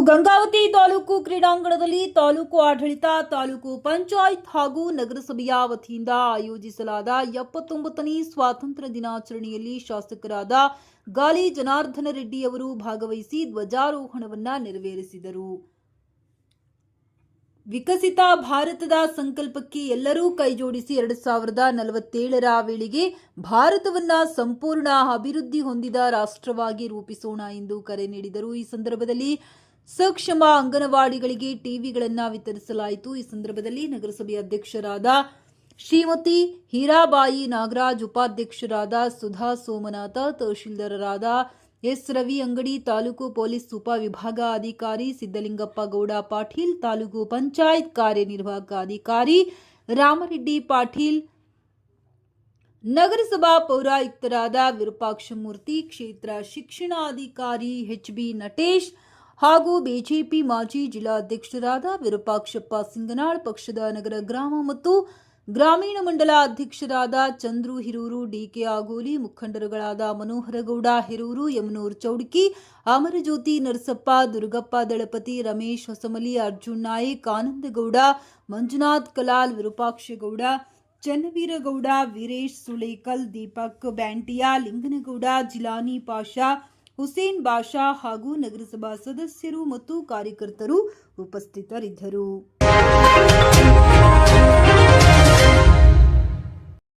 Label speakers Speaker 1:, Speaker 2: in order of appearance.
Speaker 1: ಗಂಗಾವತಿ ತಾಲೂಕು ಕ್ರೀಡಾಂಗಣದಲ್ಲಿ ತಾಲೂಕು ಆಡಳಿತ, ತಾಲೂಕು ಪಂಚಾಯತ್ ಹಾಗೂ ನಗರಸಭೆಯ ವತಿಯಿಂದ ಆಯೋಜಿಸಲಾದ 79ನೇ ಸ್ವಾತಂತ್ರ್ಯ ದಿನಾಚರಣೆಯಲ್ಲಿ ಶಾಸಕರಾದ ಗಾಲಿ ಜನಾರ್ದನ ರೆಡ್ಡಿ ಅವರು ಭಾಗವಹಿಸಿ ಧ್ವಜಾರೋಹಣವನ್ನು ನೆರವೇರಿಸಿದರು. ವಿಕಸಿತ ಭಾರತದ ಸಂಕಲ್ಪಕ್ಕೆ ಎಲ್ಲರೂ ಕೈಜೋಡಿಸಿ 2047ರ ವೇಳೆಗೆ ಭಾರತವನ್ನ ಸಂಪೂರ್ಣ ಅಭಿವೃದ್ಧಿ ಹೊಂದಿದ ರಾಷ್ಟ್ರವಾಗಿ ರೂಪಿಸೋಣ ಎಂದು ಕರೆ ನೀಡಿದರು. ಈ ಸಂದರ್ಭದಲ್ಲಿ ಸಕ್ಷಮ ಅಂಗನವಾಡಿಗಳಿಗೆ ಟಿವಿಗಳನ್ನು ವಿತರಿಸಲಾಯಿತು. ಈ ಸಂದರ್ಭದಲ್ಲಿ ನಗರಸಭೆ ಅಧ್ಯಕ್ಷರಾದ ಶ್ರೀಮತಿ ಹೀರಾಬಾಯಿ ನಾಗರಾಜ್, ಉಪಾಧ್ಯಕ್ಷರಾದ ಸುಧಾ ಸೋಮನಾಥ, ತಹಶೀಲ್ದಾರರಾದ ಎಸ್ ರವಿ ಅಂಗಡಿ, ತಾಲೂಕು ಪೊಲೀಸ್ ಉಪವಿಭಾಗ ಅಧಿಕಾರಿ ಸಿದ್ದಲಿಂಗಪ್ಪ ಗೌಡ ಪಾಟೀಲ್, ತಾಲೂಕು ಪಂಚಾಯತ್ ಕಾರ್ಯನಿರ್ವಾಹಕ ಅಧಿಕಾರಿ ರಾಮರೆಡ್ಡಿ ಪಾಟೀಲ್, ನಗರಸಭಾ ಪೌರಾಯುಕ್ತರಾದ ವಿರೂಪಾಕ್ಷಮೂರ್ತಿ, ಕ್ಷೇತ್ರ ಶಿಕ್ಷಣಾಧಿಕಾರಿ ಎಚ್.ಬಿ. ನಟೇಶ್ ಹಾಗೂ ಬಿಜೆಪಿ ಮಾಜಿ ಜಿಲ್ಲಾಧ್ಯಕ್ಷರಾದ ವಿರೂಪಾಕ್ಷಪ್ಪ ಸಿಂಗನಾಳ್, ಪಕ್ಷದ ನಗರ ಗ್ರಾಮ ಮತ್ತು ಗ್ರಾಮೀಣ ಮಂಡಲ ಅಧ್ಯಕ್ಷರಾದ ಚಂದ್ರು ಹಿರೂರು, ಡಿಕೆ ಆಗೋಲಿ, ಮುಖಂಡರುಗಳಾದ ಮನೋಹರಗೌಡ ಹಿರೂರು, ಯಮನೂರ್ ಚೌಡಕಿ, ಅಮರಜ್ಯೋತಿ ನರಸಪ್ಪ, ದುರ್ಗಪ್ಪ ದಳಪತಿ, ರಮೇಶ್ ಹೊಸಮಲಿ, ಅರ್ಜುನ್ ನಾಯಕ್, ಆನಂದಗೌಡ, ಮಂಜುನಾಥ್ ಕಲಾಲ್, ವಿರೂಪಾಕ್ಷಗೌಡ, ಚನ್ನವೀರಗೌಡ, ವೀರೇಶ್ ಸುಳೇಕಲ್, ದೀಪಕ್ ಬ್ಯಾಂಟಿಯಾ, ಲಿಂಗನಗೌಡ, ಜಿಲಾನಿ ಪಾಷಾ, ಹುಸೇನ್ ಬಾಷಾ ಹಾಗೂ ನಗರಸಭಾ ಸದಸ್ಯರು ಮತ್ತು ಕಾರ್ಯಕರ್ತರು ಉಪಸ್ಥಿತರಿದ್ದರು.